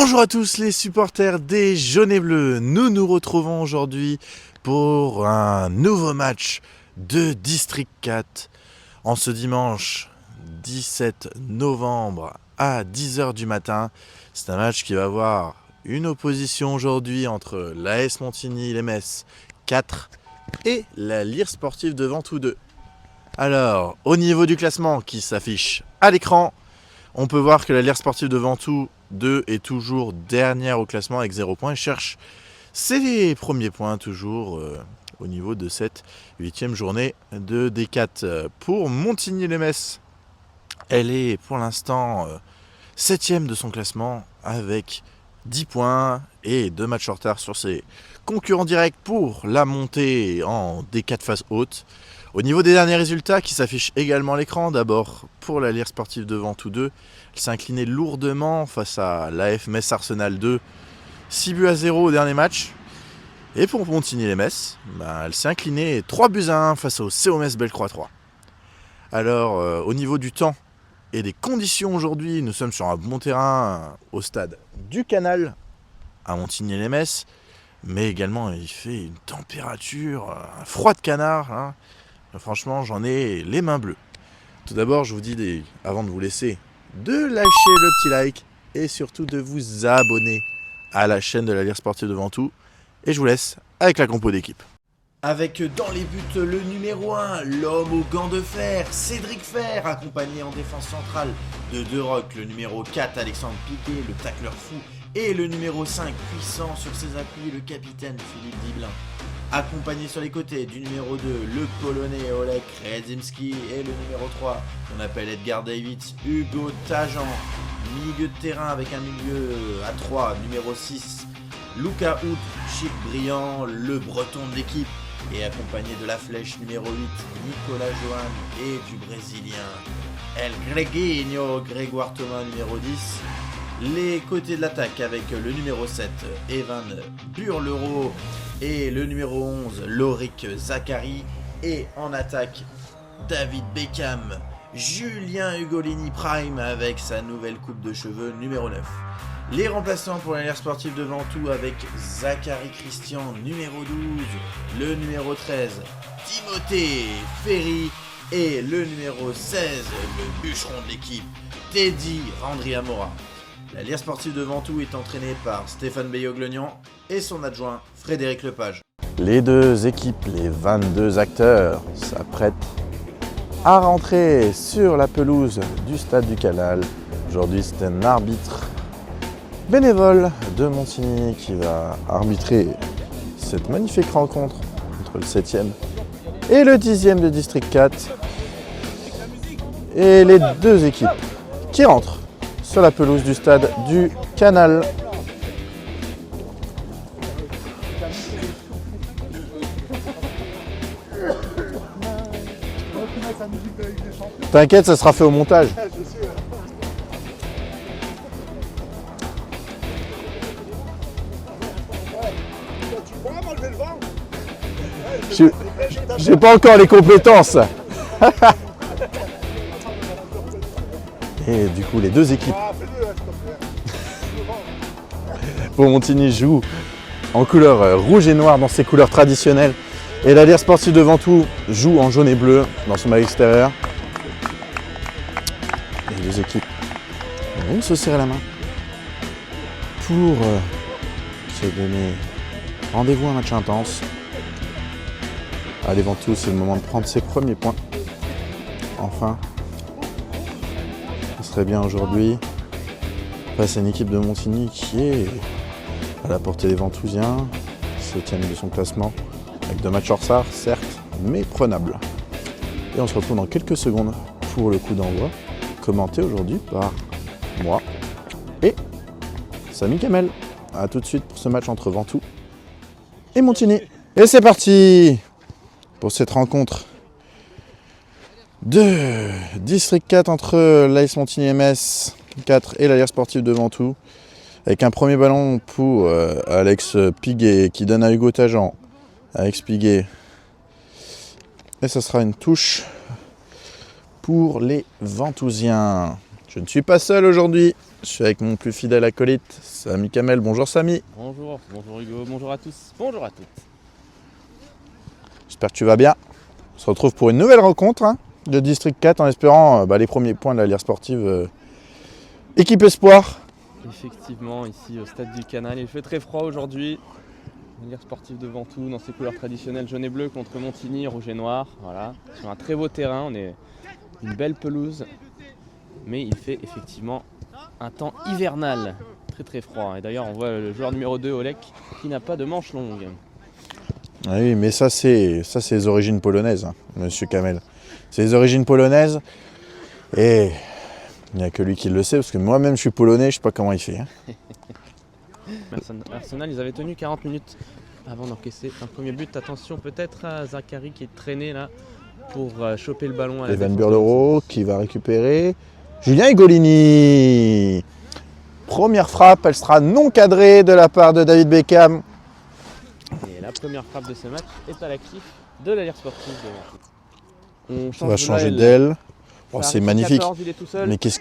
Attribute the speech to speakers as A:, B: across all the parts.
A: Bonjour à tous les supporters des jaunes et bleus. Nous nous retrouvons aujourd'hui pour un nouveau match de District 4 en ce dimanche 17 novembre à 10h du matin. C'est un match qui va avoir une opposition aujourd'hui entre l'AS Montigny-les-Metz 4 et la Lyre Sportive de Ventoux 2. Alors, au niveau du classement qui s'affiche à l'écran, on peut voir que la Lyre Sportive de Ventoux 2 est toujours dernière au classement avec 0 points. Elle cherche ses premiers points toujours au niveau de cette 8e journée de D4. Pour Montigny-les-Metz, elle est pour l'instant 7e de son classement avec 10 points et 2 matchs en retard sur ses concurrents directs pour la montée en D4 face haute. Au niveau des derniers résultats qui s'affichent également à l'écran, d'abord pour la Lyre Sportive de Ventoux 2, elle s'est inclinée lourdement face à l'AF Metz Arsenal 2, 6-0 au dernier match. Et pour Montigny-les-Metz, elle s'est inclinée 3-1 face au CO Metz Bellecroix 3. Alors, au niveau du temps et des conditions aujourd'hui, nous sommes sur un bon terrain au stade du Canal à Montigny-les-Metz, mais également il fait une température, un froid de canard, hein. Franchement, j'en ai les mains bleues. Tout d'abord, je vous dis, avant de vous laisser, de lâcher le petit like et surtout de vous abonner à la chaîne de la Lyre Sportive de Ventoux. Et je vous laisse avec la compo d'équipe. Avec dans les buts le numéro 1, l'homme aux gants de fer, Cédric Fer, accompagné en défense centrale de De Rock, le numéro 4, Alexandre Piquet, le tacleur fou, et le numéro 5, puissant sur ses appuis, le capitaine Philippe Diblin. Accompagné sur les côtés du numéro 2, le polonais Olek Redzimski, et le numéro 3, qu'on appelle Edgar Davids, Hugo Tajan. Milieu de terrain avec un milieu à 3, numéro 6, Luca Hout, chic brillant, le breton de l'équipe, et accompagné de la flèche numéro 8, Nicolas Johan, et du brésilien El Greguinho Grégoire Thomas numéro 10. Les côtés de l'attaque avec le numéro 7, Evan Burlereau, et le numéro 11, Loric Zachary. Et en attaque, David Beckham, Julien Ugolini Prime avec sa nouvelle coupe de cheveux numéro 9. Les remplaçants pour la Lyre Sportive de Ventoux avec Zachary Christian numéro 12, le numéro 13, Timothée Ferry, et le numéro 16, le bûcheron de l'équipe, Teddy Randriamora. La Lyre Sportive de Ventoux est entraînée par Stéphane Beyoglognan et son adjoint Frédéric Lepage. Les deux équipes, les 22 acteurs, s'apprêtent à rentrer sur la pelouse du stade du Canal. Aujourd'hui, c'est un arbitre bénévole de Montigny qui va arbitrer cette magnifique rencontre entre le 7e et le 10e de District 4. Et les deux équipes qui rentrent sur la pelouse du stade du Canal. T'inquiète, ça sera fait au montage. J'ai pas encore les compétences. Et du coup, les deux équipes pour Montigny jouent en couleur rouge et noir dans ses couleurs traditionnelles. Et la Lyre Sportive de Ventoux joue en jaune et bleu dans son maillot extérieur. Les deux équipes vont se serrer la main pour se donner rendez-vous à un match intense. Allez, Ventoux, c'est le moment de prendre ses premiers points. Enfin, ce serait bien aujourd'hui face à une équipe de Montigny qui est à la portée des Ventousiens, 7e de son classement, avec 2 matchs en retard, certes, mais prenable. Et on se retrouve dans quelques secondes pour le coup d'envoi, commenté aujourd'hui par moi et Samy Kamel. A tout de suite pour ce match entre Ventoux et Montigny. Et c'est parti pour cette rencontre de District 4 entre l'AS Montigny-les-Metz 4 et la Lyre Sportive de Ventoux. Avec un premier ballon pour Alex Piguet qui donne à Hugo Tajan. Alex Piguet. Et ça sera une touche pour les Ventousiens. Je ne suis pas seul aujourd'hui, je suis avec mon plus fidèle acolyte, Samy Kamel. Bonjour Samy.
B: Bonjour, bonjour Hugo, bonjour à tous, bonjour à toutes.
A: J'espère que tu vas bien. On se retrouve pour une nouvelle rencontre de District 4 en espérant les premiers points de la Lire sportive équipe espoir.
B: Effectivement, ici au stade du Canal, il fait très froid aujourd'hui. La Lire sportive de Ventoux dans ses couleurs traditionnelles jaune et bleu contre Montigny, rouge et noir. Voilà, sur un très beau terrain, on est une belle pelouse. Mais il fait effectivement un temps hivernal, très très froid. Et d'ailleurs on voit le joueur numéro 2, Olek, qui n'a pas de manches longues.
A: Ah oui, mais ça c'est les origines polonaises, monsieur Kamel. C'est les origines polonaises et il n'y a que lui qui le sait, parce que moi-même je suis polonais, je ne sais pas comment il fait.
B: Arsenal, ils avaient tenu 40 minutes avant d'encaisser un premier but. Attention peut-être à Zachary qui est traîné là pour choper le ballon à la
A: Evan
B: défense.
A: Burlero qui va récupérer. Julien Higolini. Première frappe, elle sera non cadrée de la part de David Beckham.
B: Et la première frappe de ce match est à l'actif de la Lire sportive de Ventoux.
A: On va changer d'aile. Oh, c'est magnifique.
B: 14, il est tout seul.
A: Mais qu'est-ce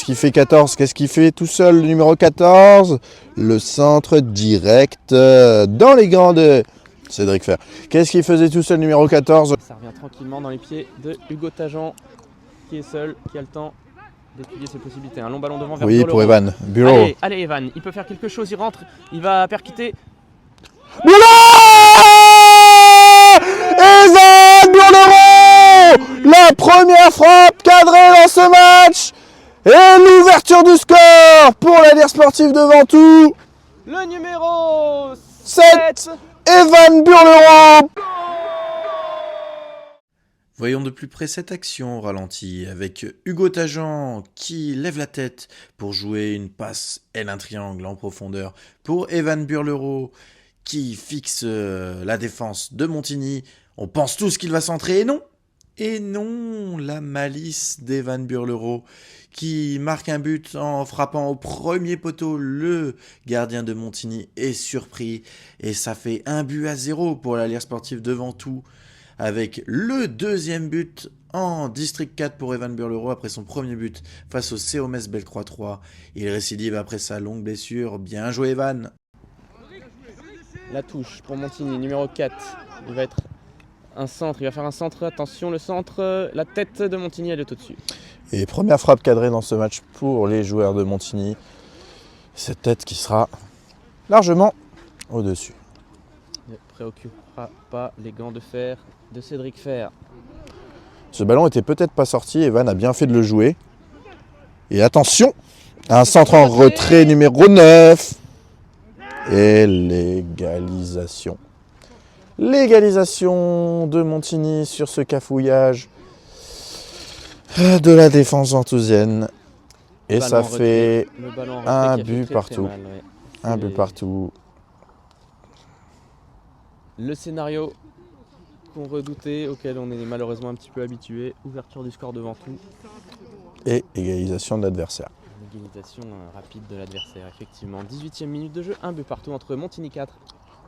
A: qu'il fait 14? Qu'est-ce qu'il fait tout seul, le numéro 14? Le centre direct dans les gants de Cédric Fer. Qu'est-ce qu'il faisait tout seul, numéro 14?
B: Ça revient tranquillement dans les pieds de Hugo Tajan, qui est seul, qui a le temps d'étudier ses possibilités. Un long ballon devant vers
A: Oui,
B: Burlero.
A: pour Evan. Burlero.
B: Allez Evan, il peut faire quelque chose, il rentre, il va percuter.
A: Evan Burlero, la première frappe cadrée dans ce match et l'ouverture du score pour la Lire sportive de Ventoux.
B: Le numéro
A: 7, Evan Burlero. Voyons de plus près cette action au ralenti avec Hugo Tajan qui lève la tête pour jouer une passe L un triangle en profondeur pour Evan Burlero qui fixe la défense de Montigny. On pense tous qu'il va centrer et non, la malice d'Evan Burlero qui marque un but en frappant au premier poteau. Le gardien de Montigny est surpris et ça fait 1-0 pour la Lire sportive de Ventoux. Avec le deuxième but en District 4 pour Evan Burlero après son premier but face au CO Metz Bellecroix 3. Il récidive après sa longue blessure. Bien joué Evan.
B: La touche pour Montigny, numéro 4. Il va être un centre, il va faire un centre. Attention, le centre, la tête de Montigny, elle est au-dessus.
A: Et première frappe cadrée dans ce match pour les joueurs de Montigny. Cette tête qui sera largement au-dessus.
B: Ne préoccupera pas les gants de fer de Cédric Fer.
A: Ce ballon était peut-être pas sorti, Evan a bien fait de le jouer. Et attention, un centre en retrait numéro 9. Et l'égalisation. L'égalisation de Montigny sur ce cafouillage de la défense ventousienne. Et ça fait un but partout. Un but partout.
B: Le scénario qu'on redoutait, auquel on est malheureusement un petit peu habitué. Ouverture du score de Ventoux.
A: Et égalisation de l'adversaire.
B: Égalisation rapide de l'adversaire, effectivement. 18e minute de jeu, un but partout entre Montigny 4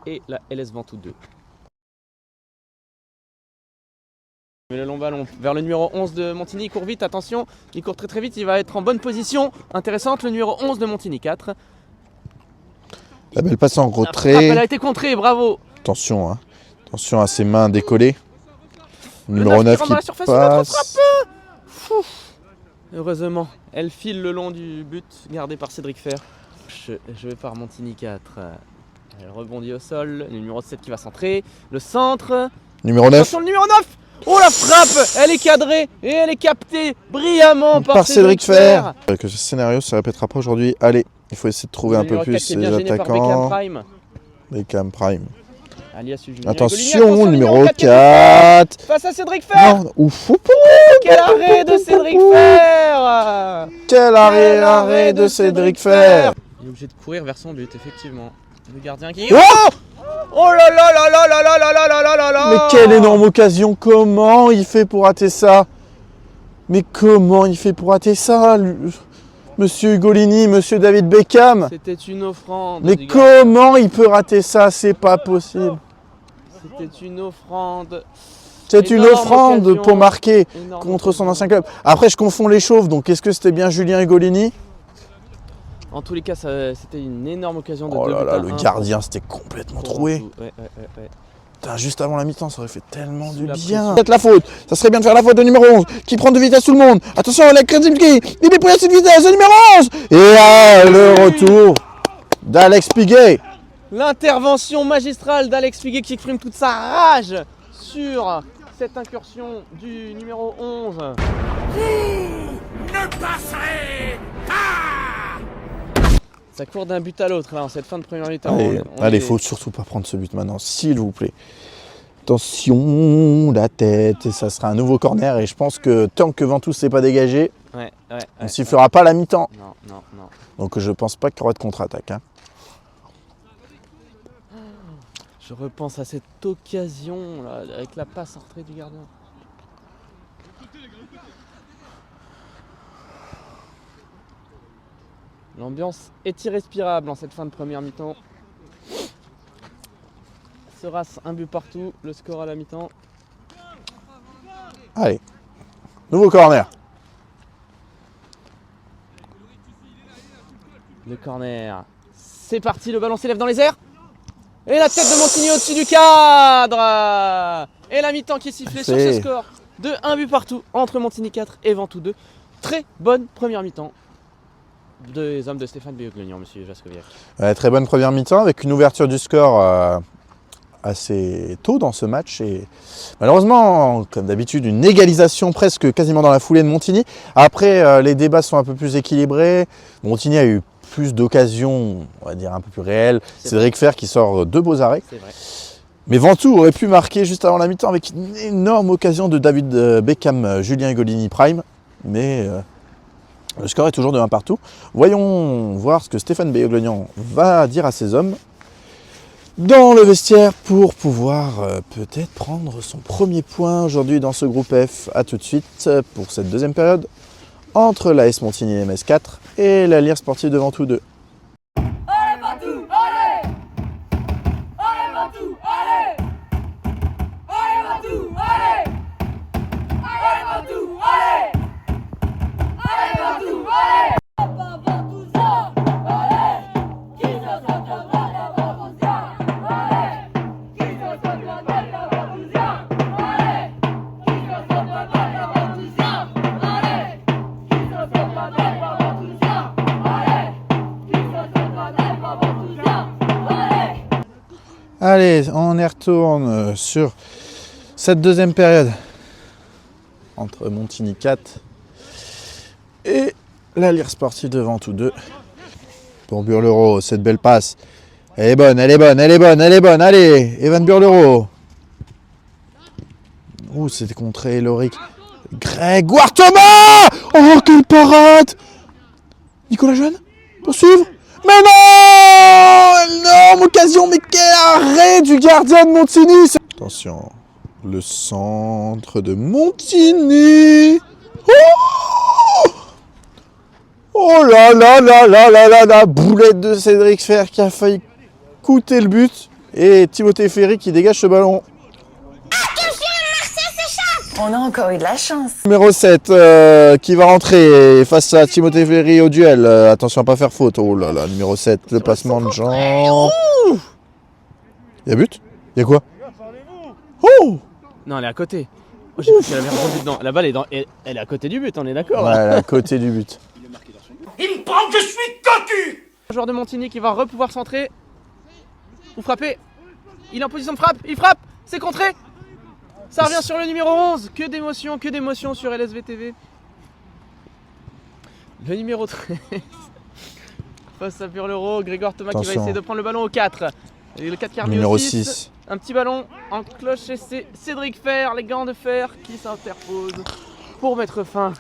B: et la LS Ventoux 2. Mais le long ballon vers le numéro 11 de Montigny, il court vite, attention, il court très très vite, il va être en bonne position. Intéressante, le numéro 11 de Montigny 4.
A: La belle passe en retrait.
B: Elle a été contrée, bravo.
A: Attention, attention à ses mains décollées. Numéro 9 qui passe.
B: Heureusement, elle file le long du but gardé par Cédric Fer. Joué par Montigny 4. Elle rebondit au sol. Le numéro 7 qui va centrer. Le centre.
A: Numéro 9.
B: Attention, le numéro 9. Oh la frappe. Elle est cadrée et elle est captée brillamment par Cédric Fer.
A: Que ce scénario ne se répétera pas aujourd'hui. Allez, il faut essayer de trouver un peu plus les attaquants. Beckham Prime. Attention, numéro 4.
B: Face à Cédric Fer.
A: Ouf.
B: Quel arrêt de Cédric Fer.
A: Quel arrêt de Cédric Fer.
B: Il est obligé de courir vers son but, effectivement. Le gardien qui...
A: Oh là là là là là là là là là là là là. Mais quelle énorme occasion. Comment il fait pour rater ça? Mais comment il fait pour rater ça, Monsieur Higolini, Monsieur David Beckham?
B: C'était une offrande.
A: Mais comment il peut rater ça? C'est pas possible.
B: C'était une offrande
A: C'est une
B: Énorme
A: offrande
B: occasion.
A: pour marquer
B: Énorme
A: contre son
B: occasion.
A: ancien club. Après, je confonds les chauves, donc est-ce que c'était bien Julien Ugolini?
B: En tous les cas, c'était une énorme occasion de
A: Oh
B: 2
A: là
B: buts
A: là,
B: à
A: le
B: 1
A: gardien, c'était complètement
B: pour
A: troué.
B: Ventoux. Ouais.
A: Putain, juste avant la mi-temps, ça aurait fait tellement
B: Sous
A: du
B: la
A: bien.
B: pression.
A: Peut-être la faute. Ça serait bien de faire la faute au numéro 11, qui prend de vitesse tout le monde. Attention, la Kretinsky, il est pris à cette vitesse, le numéro 11. Et là, le retour d'Alex Piguet.
B: L'intervention magistrale d'Alex Piguet qui exprime toute sa rage sur cette incursion du numéro 11.
C: Ne passerez pas!
B: Ça court d'un but à l'autre là en cette fin de première mi-temps.
A: Allez, faut surtout pas prendre ce but maintenant, s'il vous plaît. Attention, la tête, et ça sera un nouveau corner. Et je pense que tant que Ventoux s'est pas dégagé, on ne sifflera pas la mi-temps.
B: Non.
A: Donc je pense pas qu'il y aura de contre-attaque. Hein.
B: Je repense à cette occasion là, avec la passe en retrait du gardien. L'ambiance est irrespirable en cette fin de première mi-temps. Sera-ce un but partout, le score à la mi-temps.
A: Allez, nouveau corner.
B: Le corner. C'est parti, le ballon s'élève dans les airs. Et la tête de Montigny au-dessus du cadre. Et la mi-temps qui est sifflée sur ce score de 1 but partout entre Montigny 4 et Ventoux 2. Très bonne première mi-temps des hommes de Stéphane Béoglagnan, monsieur Jaskoviak.
A: Très bonne première mi-temps avec une ouverture du score assez tôt dans ce match. Et malheureusement, comme d'habitude, une égalisation presque quasiment dans la foulée de Montigny. Après, les débats sont un peu plus équilibrés. Montigny a eu plus d'occasions, on va dire un peu plus réelles. Cédric Fer qui sort 2 beaux arrêts.
B: C'est vrai.
A: Mais Ventoux aurait pu marquer juste avant la mi-temps avec une énorme occasion de David Beckham, Julien Ugolini Prime. Mais le score est toujours de 1 partout. Voyons voir ce que Stéphane Béoglagnan va dire à ses hommes dans le vestiaire pour pouvoir peut-être prendre son premier point aujourd'hui dans ce groupe F. A tout de suite pour cette deuxième période entre l'AS Montigny MS4 et la Lierre Sportive de Ventoux 2.
C: Allez Ventoux, allez! Allez Ventoux, allez! Allez Ventoux, allez! Allez Ventoux, allez! Allez Ventoux, allez! Papa Ventousian, allez! Qui se souviendra de Ventousian? Allez! Qui se souviendra de Ventousian? Allez! Qui se souviendra de Ventousian? Allez! Qui se souviendra de Ventousian? Allez! Qui se souviendra de Ventousian? Allez!
A: Allez, on y retourne sur cette deuxième période entre Montigny 4 et la Lierre Sportive de Ventoux 2. Pour Burlero, cette belle passe. Elle est bonne, elle est bonne, elle est bonne, elle est bonne. Allez, Evan Burlero. Ouh, c'était contré Loric. Grégoire Thomas. Oh, quelle parade. Nicolas Jeune, poursuivre. Mais non! Énorme occasion, mais quel arrêt du gardien de Montigny. Attention, le centre de Montigny. Oh! Oh là là là là là là là, boulette de Cédric Fer qui a failli coûter le but. Et Timothée Ferry qui dégage ce ballon.
D: On a encore eu de la chance.
A: Numéro 7 qui va rentrer face à Timothée Ferry au duel. Attention à pas faire faute. Oh là là, numéro 7, le placement de Jean. Il y a but? Il y a quoi? Oh!
B: Non, elle est à côté. Oh, j'ai cru qu'elle avait rebondi dedans. La balle elle est à côté du but, on est d'accord?
A: Ouais, à côté du but.
C: Il me prend que je suis cocu!
B: Le joueur de Montigny qui va pouvoir centrer ou frapper. Il est en position de frappe, il frappe, c'est contré. Ça revient sur le numéro 11. Que d'émotion sur LSVTV. Le numéro 13 face à Burlero, Grégoire Thomas qui va
A: Attention.
B: essayer de prendre le ballon au 4. Et le 4 qui a remis
A: Numéro
B: au 6.
A: 6.
B: Un petit ballon en cloche et c'est Cédric Fer, les gants de fer qui s'interposent pour mettre fin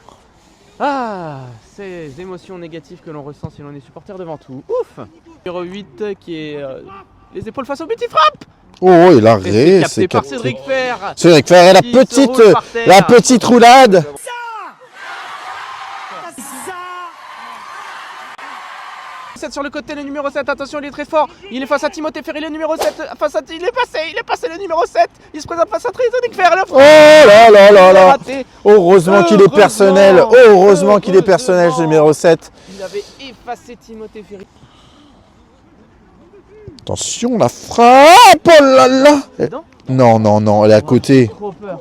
B: à ces émotions négatives que l'on ressent si l'on est supporter de Ventoux. Ouf! Numéro 8 qui est les épaules face au but, il frappe!
A: Oh, et
B: Et
A: l'arrêt,
B: c'est capté
A: c'est
B: par
A: capté.
B: Cédric Fer.
A: Cédric Fer et la
B: Qui se roule par terre.
A: petite roulade.
B: 7 sur le côté, le numéro 7, attention il est très fort, il est face à Timothée Ferry, le numéro 7, face à... il est passé le numéro 7, il se présente face à Trézonic Fer,
A: Oh là là là là.
B: raté.
A: Heureusement qu'il est personnel, heureusement qu'il est personnel ce numéro 7.
B: Il avait effacé Timothée Ferry.
A: Attention la frappe, oh là là.
B: Dedans
A: Non, non, non, elle est à côté.
B: Trop peur.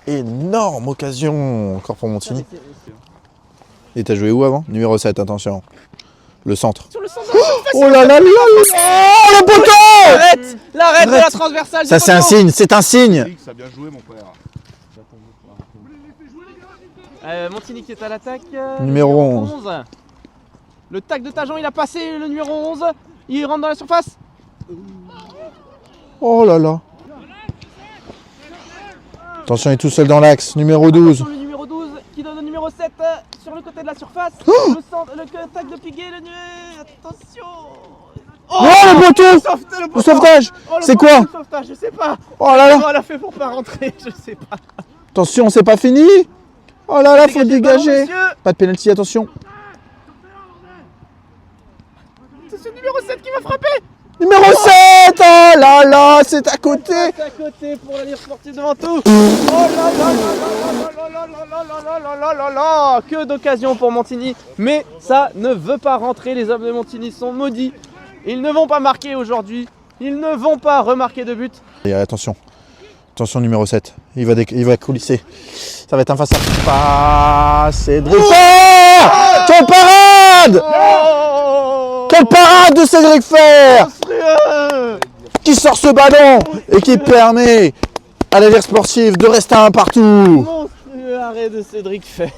A: Énorme occasion encore pour Montigny. Et t'as joué où avant? Numéro 7, attention. Le centre.
B: Sur le centre de la surface,
A: Oh là là là là. Oh le poteau.
B: L'arrête de la transversale.
A: Ça c'est un signe, c'est un signe.
E: Ça a bien joué mon frère.
B: Montigny qui est à l'attaque.
A: Numéro 11.
B: Le tac de Tajon, il a passé le numéro 11. Il rentre dans la surface.
A: Oh là là. Attention, il est tout seul dans l'axe. Numéro 12.
B: Attention, le numéro 12 qui donne le numéro 7 sur le côté de la surface. Le tac de Piguet, le numéro... Attention.
A: Oh le poteau. Le sauvetage. C'est quoi?
B: Le sauvetage, je sais pas.
A: Oh là là.
B: Comment elle a fait pour pas rentrer, je sais pas.
A: Attention, c'est pas fini. Oh là là, faut dégager.
B: Monsieur.
A: Pas de pénalty, attention.
B: C'est ce numéro 7 qui va frapper.
A: Numéro 7. Oh là là, c'est à côté.
B: C'est à côté pour la Lire Sportive de Ventoux. Oh là là là là. Que d'occasion pour Montigny. Mais ça ne veut pas rentrer. Les hommes de Montigny sont maudits. Ils ne vont pas marquer aujourd'hui. Ils ne vont pas remarquer de but.
A: Et attention. Attention numéro 7. Il va coulisser. Ça va être un face à face. Cédric Fer. Quelle parade. Quelle parade de Cédric Fer qui sort ce ballon et qui permet à la Lire Sportive de rester à un partout.
B: Monstrueux arrêt de Cédric Fer.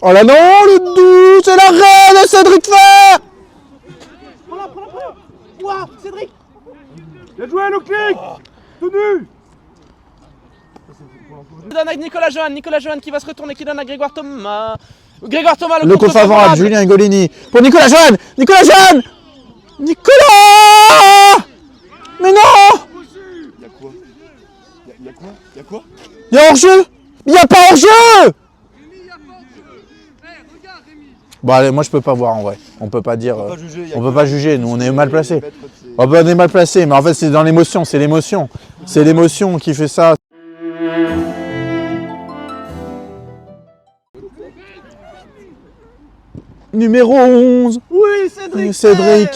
A: Oh là non, le doux, c'est l'arrêt de Cédric Fer.
B: Ouah, Cédric.
E: Bien joué le clic. Tout nu.
B: Il donne à Nicolas Johan qui va se retourner, qui donne à Grégoire Thomas. Grégoire Thomas,
A: Le coup favorable, Julien Golini. Pour Nicolas Johan. Nicolas Johan. Nicolas. Mais non.
E: Y'a quoi? Y'a quoi?
A: Il y a hors-jeu. Il n'y a pas hors-jeu. Bon allez, moi je peux pas voir en vrai. On peut pas dire. On peut pas juger. Nous on est mal placés. On est mal placés, mais en fait c'est dans l'émotion. C'est l'émotion. C'est l'émotion qui fait ça. Numéro 11.
B: Oui,
A: Cédric.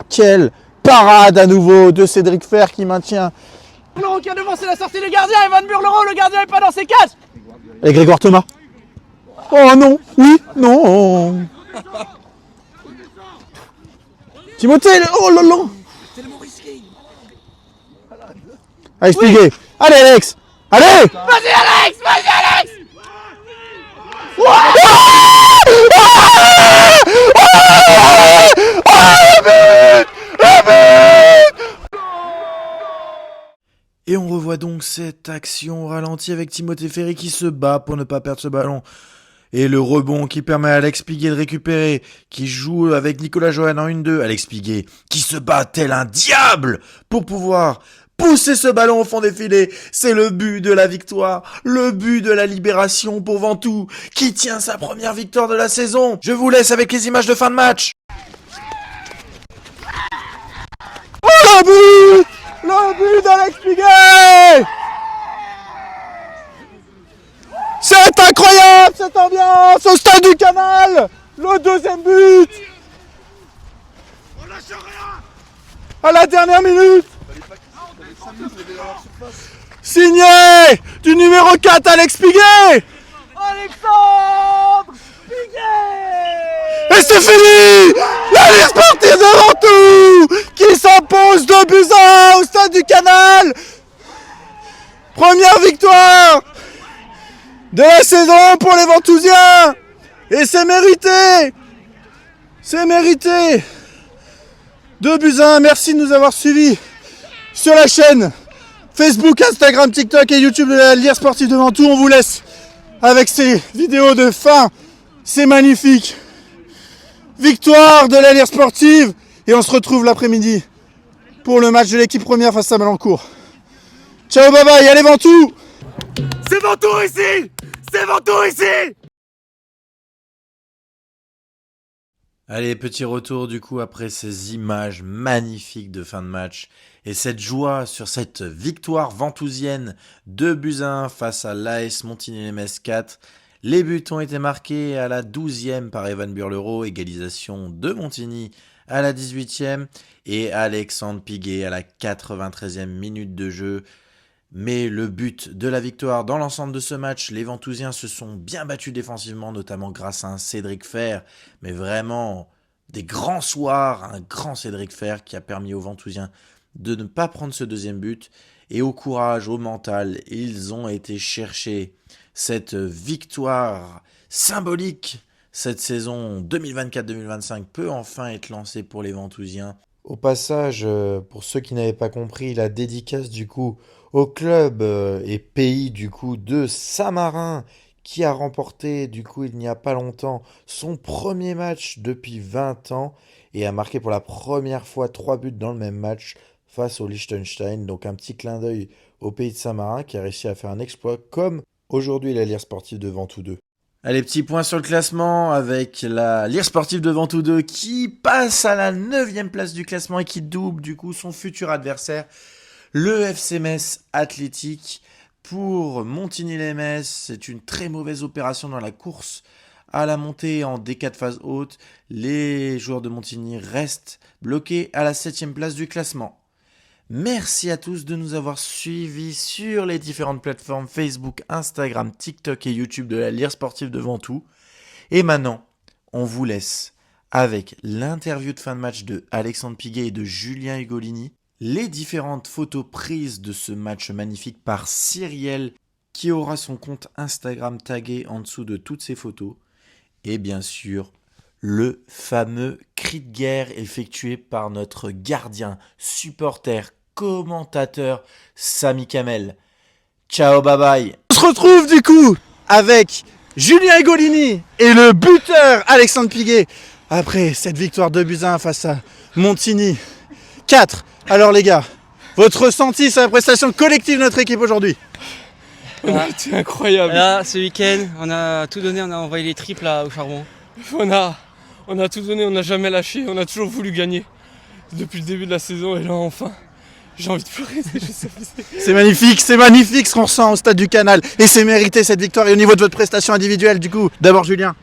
A: Quelle parade à nouveau de Cédric Fer qui maintient.
B: Burleron qui a devancé la sortie, le gardien, Evan Burleron, le gardien est pas dans ses cases.
A: Et Grégoire Thomas. Oh non. Oui. Non. Timothée. Oh là là. Alex Piguet. Allez Alex. Allez.
B: Vas-y Alex.
A: Et on revoit donc cette action au ralenti avec Timothée Ferry qui se bat pour ne pas perdre ce ballon. Et le rebond qui permet à Alex Piguet de récupérer, qui joue avec Nicolas Johan en 1-2. Alex Piguet qui se bat tel un diable pour pouvoir pousser ce ballon au fond des filets. C'est le but de la victoire, le but de la libération pour Ventoux, qui tient sa première victoire de la saison. Je vous laisse avec les images de fin de match. Oh le but! Le but d'Alex Piguet! C'est incroyable cette ambiance au stade du Canal. Le deuxième but à la dernière minute. Signé du numéro 4 Alex Piguet.
B: Alexandre Piguet.
A: Et c'est fini. La Lire Sportive de Ventoux qui s'impose 2-1 au stade du Canal. Première victoire de la saison pour les Ventousiens. Et c'est mérité. C'est mérité. 2-1. Merci de nous avoir suivis sur la chaîne Facebook, Instagram, TikTok et YouTube de la Lire Sportive de Ventoux. On vous laisse avec ces vidéos de fin. C'est magnifique. Victoire de la Lire Sportive. Et on se retrouve l'après-midi pour le match de l'équipe première face à Malancourt. Ciao, bye bye, allez Ventoux! C'est Ventoux ici! C'est Ventoux ici! Allez, petit retour du coup après ces images magnifiques de fin de match et cette joie sur cette victoire ventousienne 2-1 face à l'AS Montigny-lès 4. Les buts ont été marqués à la 12e par Evan Burlero, égalisation de Montigny à la 18e et Alexandre Piguet à la 93e minute de jeu. Mais le but de la victoire dans l'ensemble de ce match, les Ventousiens se sont bien battus défensivement, notamment grâce à un Cédric Fer, mais vraiment des grands soirs, un grand Cédric Fer qui a permis aux Ventousiens de ne pas prendre ce deuxième but. Et au courage, au mental, ils ont été chercher cette victoire symbolique. Cette saison 2024-2025 peut enfin être lancée pour les Ventousiens. Au passage, pour ceux qui n'avaient pas compris, la dédicace du coup au club et pays du coup de Saint-Marin qui a remporté du coup il n'y a pas longtemps son premier match depuis 20 ans et a marqué pour la première fois 3 buts dans le même match face au Liechtenstein. Donc un petit clin d'œil au pays de Saint-Marin qui a réussi à faire un exploit comme aujourd'hui la Lire Sportive de Ventoux 2. Allez, petit point sur le classement avec la Lire Sportive de Ventoux 2 qui passe à la 9e place du classement et qui double du coup son futur adversaire, le FC Metz Athlétique. Pour Montigny-lès, c'est une très mauvaise opération dans la course à la montée en D4 phase haute. Les joueurs de Montigny restent bloqués à la 7e place du classement. Merci à tous de nous avoir suivis sur les différentes plateformes Facebook, Instagram, TikTok et YouTube de la Lire Sportive de Ventoux. Et maintenant, on vous laisse avec l'interview de fin de match de Alexandre Piguet et de Julien Ugolini, les différentes photos prises de ce match magnifique par Cyriel, qui aura son compte Instagram tagué en dessous de toutes ces photos, et bien sûr, le fameux cri de guerre effectué par notre gardien, supporter, commentateur Samy Kamel. Ciao, bye bye. On se retrouve du coup avec Julien Ugolini et le buteur Alexandre Piguet après cette victoire 2-1 face à Montigny 4. Alors les gars, votre ressenti sur la prestation collective de notre équipe aujourd'hui?
F: C'est incroyable.
G: Là, ce week-end, on a tout donné, on a envoyé les triples là, au charbon.
F: On a tout donné, on n'a jamais lâché, on a toujours voulu gagner depuis le début de la saison et là enfin, j'ai envie de pleurer.
A: C'est magnifique ce qu'on ressent au stade du Canal et c'est mérité cette victoire. Et au niveau de votre prestation individuelle du coup, d'abord Julien.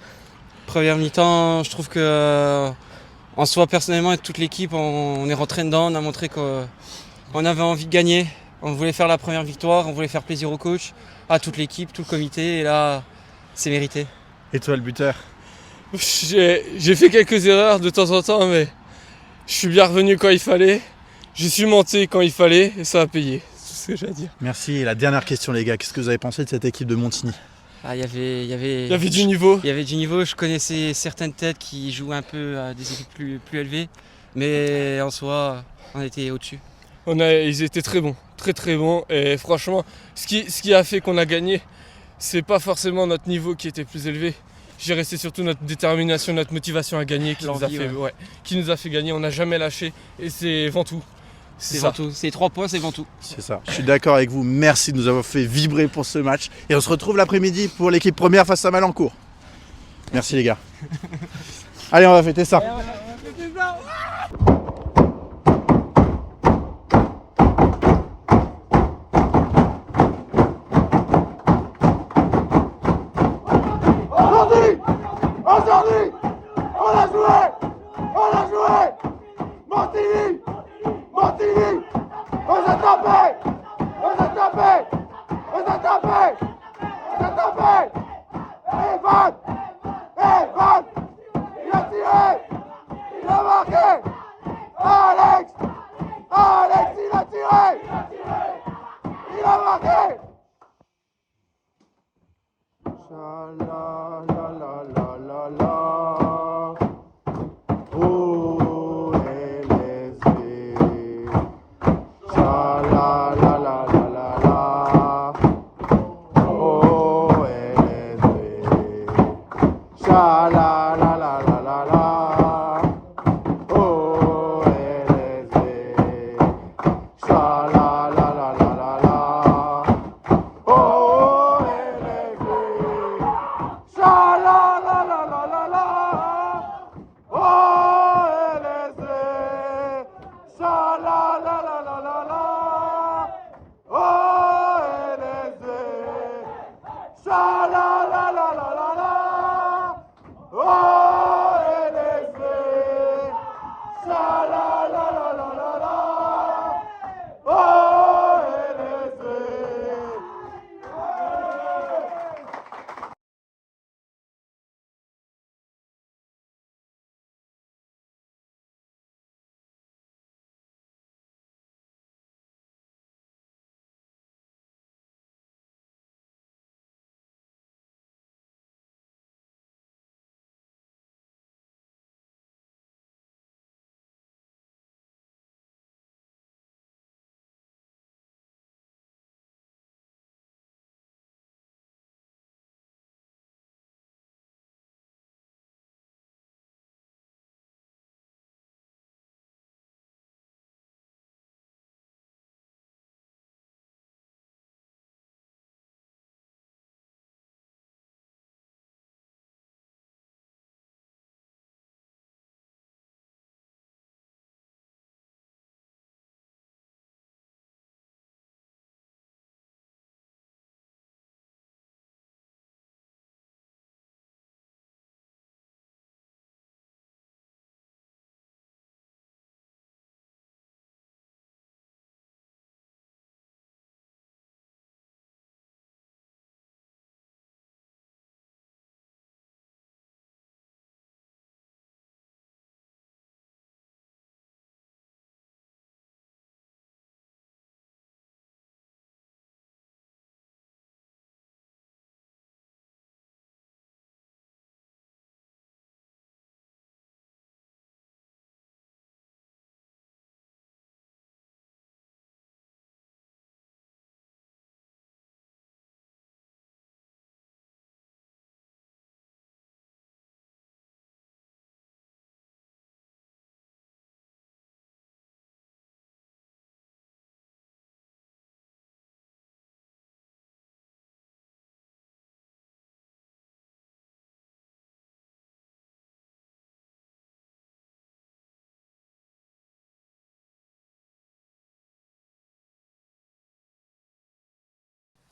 G: Première mi-temps, je trouve que en soi personnellement et toute l'équipe, on est rentré dedans, on a montré qu'on avait envie de gagner. On voulait faire la première victoire, on voulait faire plaisir au coach, à toute l'équipe, tout le comité et là, c'est mérité.
A: Et toi le buteur?
F: J'ai fait quelques erreurs de temps en temps mais je suis bien revenu quand il fallait. Je suis monté quand il fallait et ça a payé, c'est ce que j'ai à dire.
A: Merci. Et la dernière question les gars, qu'est-ce que vous avez pensé de cette équipe de Montigny?
G: Il y avait
F: du niveau.
G: Il y avait du niveau, je connaissais certaines têtes qui jouent un peu à des équipes plus élevées, mais en soi, on était au-dessus.
F: Ils étaient très bons, très bons et franchement, ce qui a fait qu'on a gagné, c'est pas forcément notre niveau qui était plus élevé. J'ai resté surtout notre détermination, notre motivation à gagner qui nous a fait gagner. On n'a jamais lâché et c'est Ventoux.
G: C'est Ventoux. C'est 3 points, c'est Ventoux.
A: C'est ça. Je suis d'accord avec vous. Merci de nous avoir fait vibrer pour ce match. Et on se retrouve l'après-midi pour l'équipe première face à Malancourt. Merci les gars. Allez, on va fêter ça.
C: Aujourd'hui, on a joué Montigny, on s'est tapé, Evan, il a tiré, il a marqué, Alex, il a tiré, il a marqué. Oh, LSD,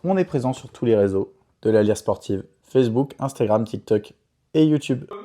A: On est présent sur tous les réseaux de la Lire Sportive, Facebook, Instagram, TikTok et YouTube.
C: Le